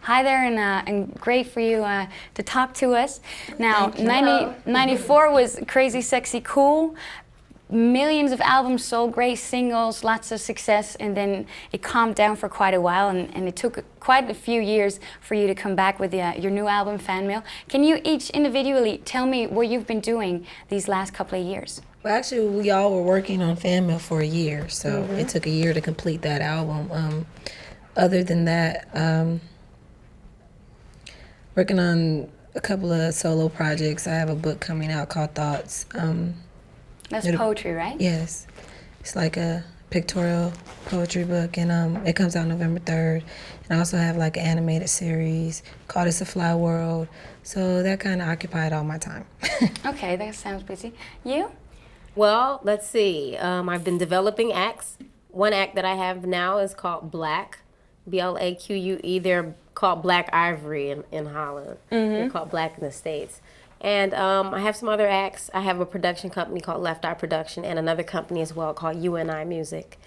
Hi there, and great for you to talk to us. Now, 94 was CrazySexyCool. Millions of albums sold, great singles, lots of success, and then it calmed down for quite a while, and it took quite a few years for you to come back with your new album, FanMail. Can you each individually tell me what you've been doing these last couple of years? Well, actually, we all were working on FanMail for a year, so it took a year to complete that album. Other than that, working on a couple of solo projects. I have a book coming out called Thoughts. That's poetry, right? Yes. It's like a pictorial poetry book, and it comes out November 3rd. And I also have like an animated series called It's a Fly World. So that kind of occupied all my time. Okay, that sounds busy. You? Well, let's see. I've been developing acts. One act that I have now is called Black, B-L-A-Q-U-E. They're called Black Ivory in Holland. They're called Black in the States. And I have some other acts. I have a production company called Left Eye Production and another company as well called UNI Music.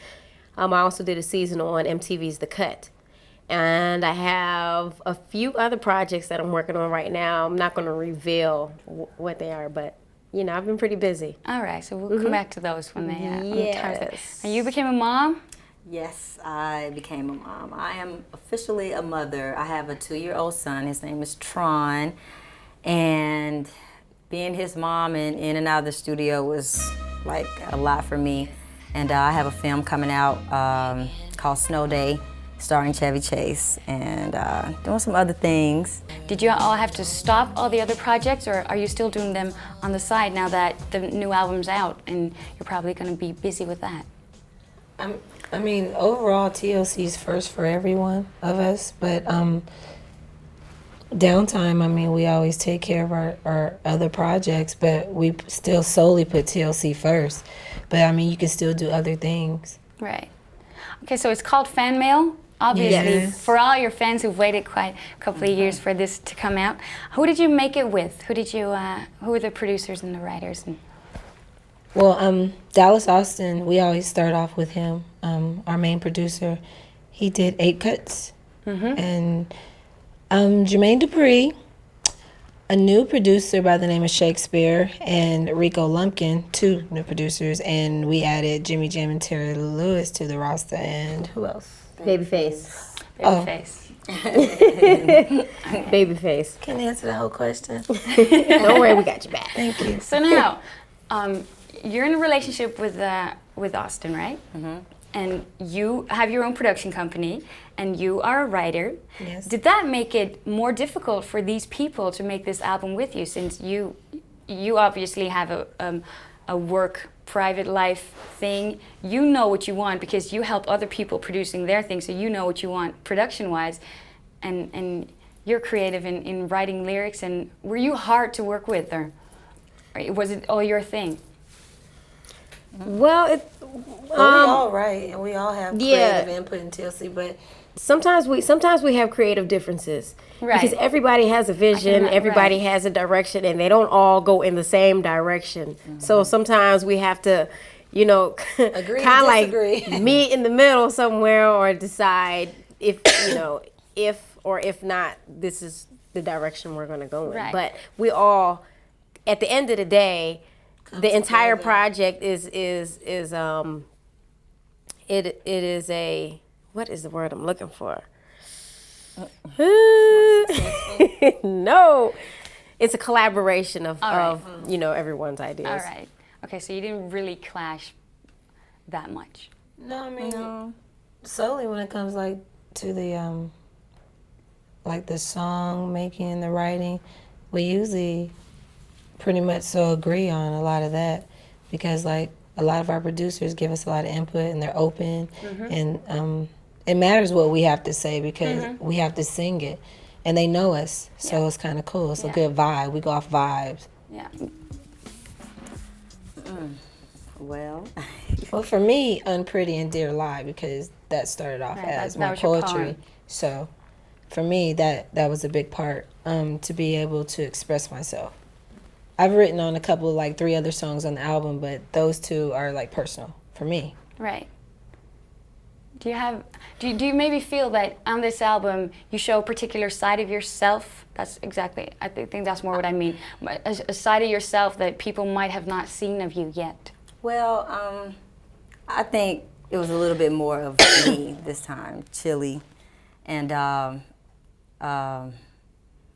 I also did a seasonal on MTV's The Cut. And I have a few other projects that I'm working on right now. I'm not going to reveal what they are, but you know, I've been pretty busy. All right, so we'll come back to those when they Yes. And you became a mom? Yes, I became a mom. I am officially a mother. I have a 2-year-old son. His name is Tionne. And being his mom and in and out of the studio was like a lot for me. And I have a film coming out called Snow Day, starring Chevy Chase, and doing some other things. Did you all have to stop all the other projects, or are you still doing them on the side now that the new album's out and you're probably going to be busy with that? I mean, overall, TLC's first for every one of us, but downtime, I mean, we always take care of our other projects, but we still solely put TLC first. But I mean, you can still do other things. Right. Okay, so it's called FanMail. Obviously, for all your fans who've waited quite a couple of years for this to come out, who did you make it with? Who were the producers and the writers? Well, Dallas Austin, we always start off with him. Our main producer, he did 8 cuts. And Jermaine Dupri, a new producer by the name of Shakespeare, and Rico Lumpkin, 2 new producers, and we added Jimmy Jam and Terry Lewis to the roster, and who else? Babyface. Babyface. Babyface. Can't answer the whole question. Don't worry, we got your back. Thank you. So now, you're in a relationship with Austin, right? And you have your own production company, and you are a writer. Yes. Did that make it more difficult for these people to make this album with you, since you obviously have a work, private life thing? You know what you want because you help other people producing their things, so you know what you want production-wise, and you're creative in writing lyrics. And were you hard to work with, or was it all your thing? Well, we all write, and we all have creative input in TLC, but sometimes we have creative differences. Right. Because everybody has a vision, everybody has a direction, and they don't all go in the same direction. So sometimes we have to, you know, agree kind of disagree. like meet in the middle somewhere, or decide if, you know, if not, this is the direction we're going to go in. Right. But we all, at the end of the day, the entire project is a, what is the word I'm looking for? No, it's a collaboration of you know, everyone's ideas. All right. Okay, so you didn't really clash that much. No, I mean, solely when it comes like to the like the song making and the writing, we usually pretty much so agree on a lot of that, because like a lot of our producers give us a lot of input, and they're open, and it matters what we have to say because we have to sing it, and they know us, so it's kind of cool. It's a good vibe. We go off vibes. Yeah. Well, for me, Unpretty and Dear Lie, because that started off as my poetry. So for me, that was a big part, to be able to express myself. I've written on a couple, like 3 other songs on the album, but those 2 are like personal for me. Right. Do you maybe feel that on this album you show a particular side of yourself? That's exactly, I think that's more what I mean. A side of yourself that people might have not seen of you yet. Well, I think it was a little bit more of me this time, Chilli, and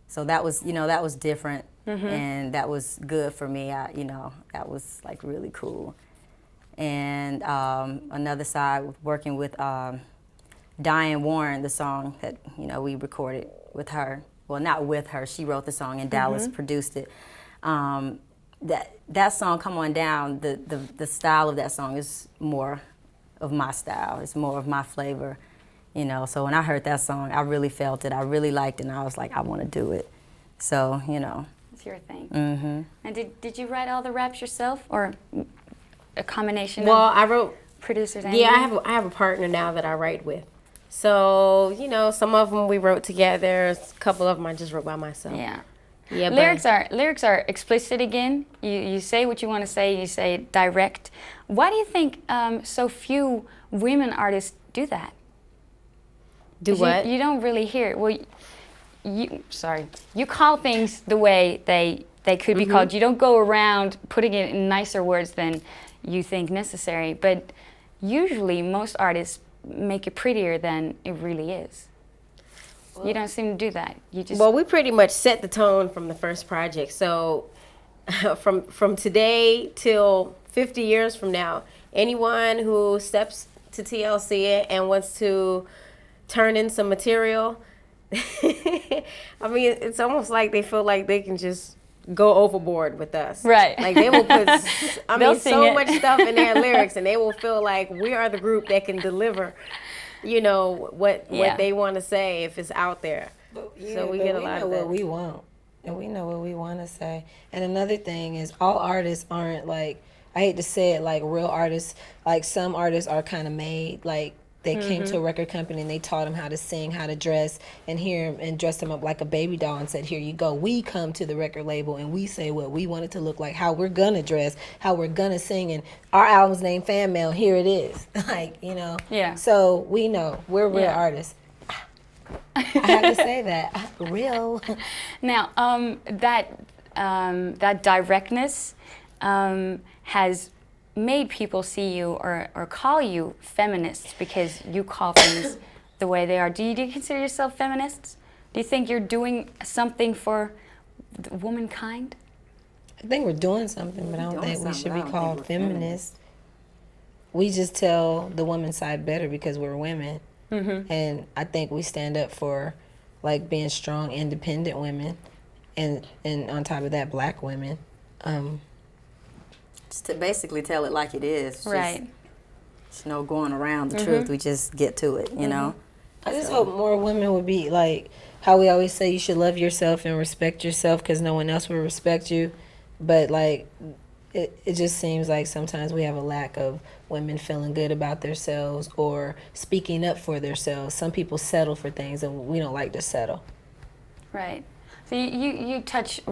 so that was, that was different, and that was good for me. That was like really cool. And another side, working with Diane Warren, the song that we recorded with her. Well, not with her. She wrote the song, and Dallas produced it. That song, "Come On Down," the style of that song is more of my style. It's more of my flavor, So when I heard that song, I really felt it. I really liked it, and I was like, I want to do it. So it's your thing. Mm-hmm. And did you write all the raps yourself, or a combination? Well, of I wrote producers. And Yeah, I have a partner now that I write with. So some of them we wrote together. A couple of them I just wrote by myself. Yeah. Yeah. Lyrics are explicit again. You say what you want to say. You say it direct. Why do you think so few women artists do that? Do what? You don't really hear it. Well, you call things the way they could be called. You don't go around putting it in nicer words than you think necessary. But usually most artists make it prettier than it really is. Well, you don't seem to do that. You just we pretty much set the tone from the first project. So from today till 50 years from now, anyone who steps to TLC and wants to turn in some material, I mean, it's almost like they feel like they can just go overboard with us. Right. Like they will put, so it. much stuff in their lyrics, and they will feel like we are the group that can deliver, what they want to say if it's out there. So we get a lot of that. We know what we want, and we know what we want to say. And another thing is, all artists aren't like, I hate to say it, like real artists. Like some artists are kind of made like, they came to a record company and they taught them how to sing, how to dress, and dressed them up like a baby doll and said, here you go. We come to the record label and we say what we want it to look like, how we're going to dress, how we're going to sing. And our album's named FanMail, here it is. Yeah. So we know we're real artists. I have to say that. Real. Now, that directness has made people see you or call you feminists because you call things the way they are. Do you consider yourself feminists? Do you think you're doing something for womankind? I think we're doing something, but I don't think we should be called feminists. We just tell the women's side better because we're women. And I think we stand up for like being strong, independent women, and on top of that, black women. Just to basically tell it like it is. Right. There's no going around the truth. We just get to it, I just hope more women would be like how we always say you should love yourself and respect yourself because no one else will respect you. But like it just seems like sometimes we have a lack of women feeling good about themselves or speaking up for themselves. Some people settle for things and we don't like to settle. Right. So you touch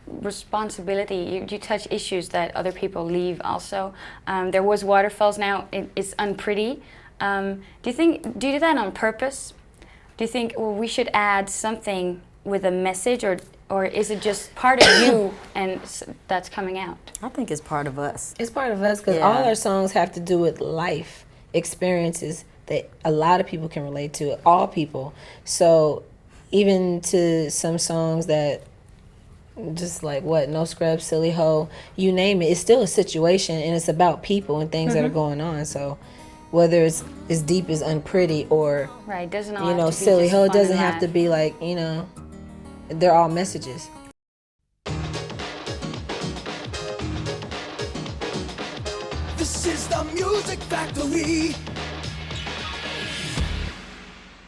responsibility. You touch issues that other people leave also. There was Waterfalls, now it's Unpretty. Do you do that on purpose? Do you think we should add something with a message, or is it just part of you and that's coming out? I think it's part of us. It's part of us because all our songs have to do with life experiences that a lot of people can relate to, all people. So even to some songs that just like No Scrubs, Silly Ho, you name it, it's still a situation and it's about people and things that are going on. So whether it's as deep as Unpretty or doesn't all have to be Silly just Ho, it fun doesn't and have to be like, they're all messages. This is the Music Factory.